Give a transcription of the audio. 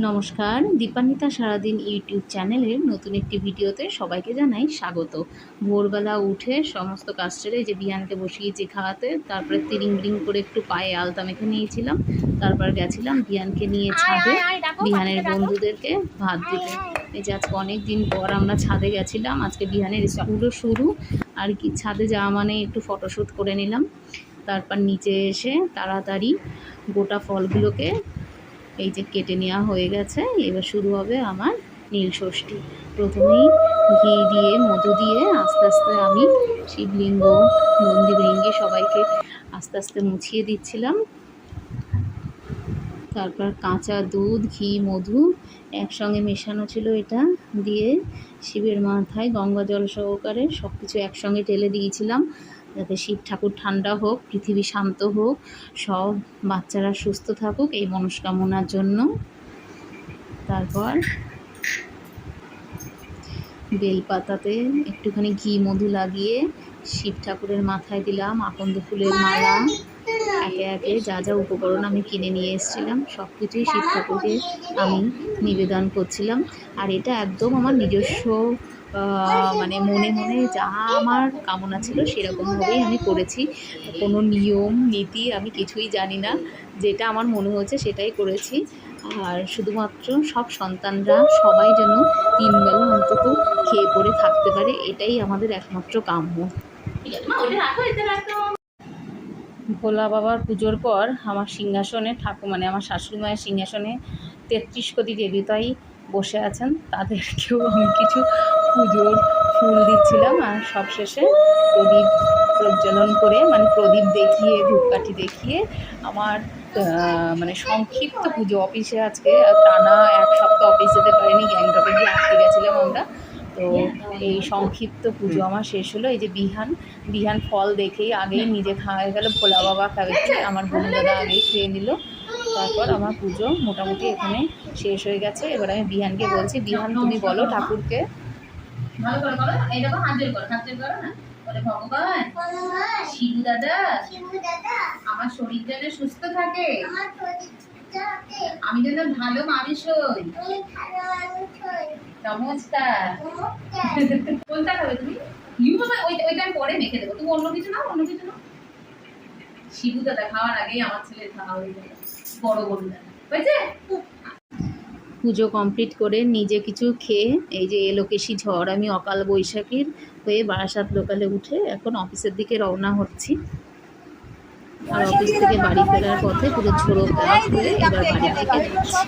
নমস্কার, দীপান্বিতা সারাদিন ইউটিউব চ্যানেলের নতুন একটি ভিডিওতে সবাইকে জানাই স্বাগত। ভোরবেলা উঠে সমস্ত কাজ সেরে যে বিহানকে বসিয়েছি খাওয়াতে, তারপরে তিরিং বিরিং করে একটু পায়ে আলতা মেখে নিয়েছিলাম। তারপর গেছিলাম বিহানকে নিয়ে ছাদে বিহানের বন্ধুদেরকে ভাত দিতে। এই যে আজকে অনেক দিন পর আমরা ছাদে গেছিলাম, আজকে বিহানের স্কুলও শুরু আর কি। ছাদে যাওয়া মানে একটু ফটোশ্যুট করে নিলাম। তারপর নিচে এসে তাড়াতাড়ি গোটা ফলগুলোকে এই যে কেটে নেওয়া হয়ে গেছে। এবার শুরু হবে আমার নীল ষষ্ঠী। প্রথমেই ঘি দিয়ে মধু দিয়ে আস্তে আস্তে আমি শিবলিঙ্গ, নন্দী ভৃঙ্গি সবাইকে আস্তে আস্তে মুছিয়ে দিচ্ছিলাম। তারপর কাঁচা দুধ, ঘি, মধু একসঙ্গে মেশানো ছিল, এটা দিয়ে শিবের মাথায় গঙ্গা জল সহকারে সব কিছু একসঙ্গে ঢেলে দিয়েছিলাম, যাতে শিব ঠাকুর ঠান্ডা হোক, পৃথিবী শান্ত হোক, সব বাচ্চারা সুস্থ থাকুক, এই মনস্কামনার জন্য। তারপর বেলপাতাতে একটুখানি ঘি মধু লাগিয়ে শিব ঠাকুরের মাথায় দিলাম আকন্দ ফুলের মালা। একে একে যা যা উপকরণ আমি কিনে নিয়ে এসেছিলাম সব কিছুই শিব ঠাকুরকে আমি নিবেদন করছিলাম। আর এটা একদম আমার নিজস্ব মানে মনে মনে যা আমার কামনা ছিল সেরকমভাবেই আমি করেছি। কোনো নিয়ম নীতি আমি কিছুই জানি না, যেটা আমার মনে হচ্ছে সেটাই করেছি। আর শুধুমাত্র সব সন্তানরা সবাই যেন 3 বেলা অন্তত খেয়ে পরে থাকতে পারে, এটাই আমাদের একমাত্র কাম্য। ভোলা বাবার পুজোর পর আমার সিংহাসনে মানে আমার শাশুড়ি মায়ের সিংহাসনে 33 কোটি দেবতাই বসে আছেন, তাদেরকেও আমি কিছু পুজোর ফুল দিচ্ছিলাম। আর সবশেষে প্রদীপ প্রজ্বলন করে, মানে প্রদীপ দেখিয়ে, ধূপকাঠি দেখিয়ে আমার মানে সংক্ষিপ্ত পুজো। অফিসে আজকে টানা 1 সপ্তাহ অফিস যেতে পারিনি, গ্যাংটকে গিয়ে আটকে গেছিলাম আমরা। তো এই সংক্ষিপ্ত পুজো আমার শেষ হলো। এই যে বিহান ফল দেখেই আগেই নিজে খাওয়া হয়ে গেল, ভোলা বাবা খাওয়াচ্ছে, আমার বোন দাদা আগেই খেয়ে নিল। তারপর আমার পুজো মোটামুটি এখানে শেষ হয়ে গেছে। এবার আমি বিহানকে বলছি, বিহান তুমি বলো ঠাকুরকে। ভালো করে বলো, এই দেখো হাত জোর করো না, বলে ভগবান শিবু দাদা আমার শরীর যেন সুস্থ থাকে, আমি যেন ভালো মানুষ হই। নমস্কার। কোনটা খাবে তুমি? ওইটা আমি পরে মেখে দেবো, তুমি অন্য কিছু নাও, অন্য কিছু নাও। শিবু দাদা খাওয়ার আগেই আমার ছেলে খাওয়া হয়ে যাবে, বড় বড় দাদা হয়েছে। পুজো কমপ্লিট করে নিজে কিছু খেয়ে এই যে এলোকেশি ঝড়, আমি অকাল বৈশাখীর হয়ে বারাসাত লোকালে উঠে এখন অফিসের দিকে রওনা হচ্ছি। আর অফিস থেকে বাড়ি ফেরার পথে পুরো ঝোড়ো হয়ে এবার বাড়ির দিকে যাচ্ছি।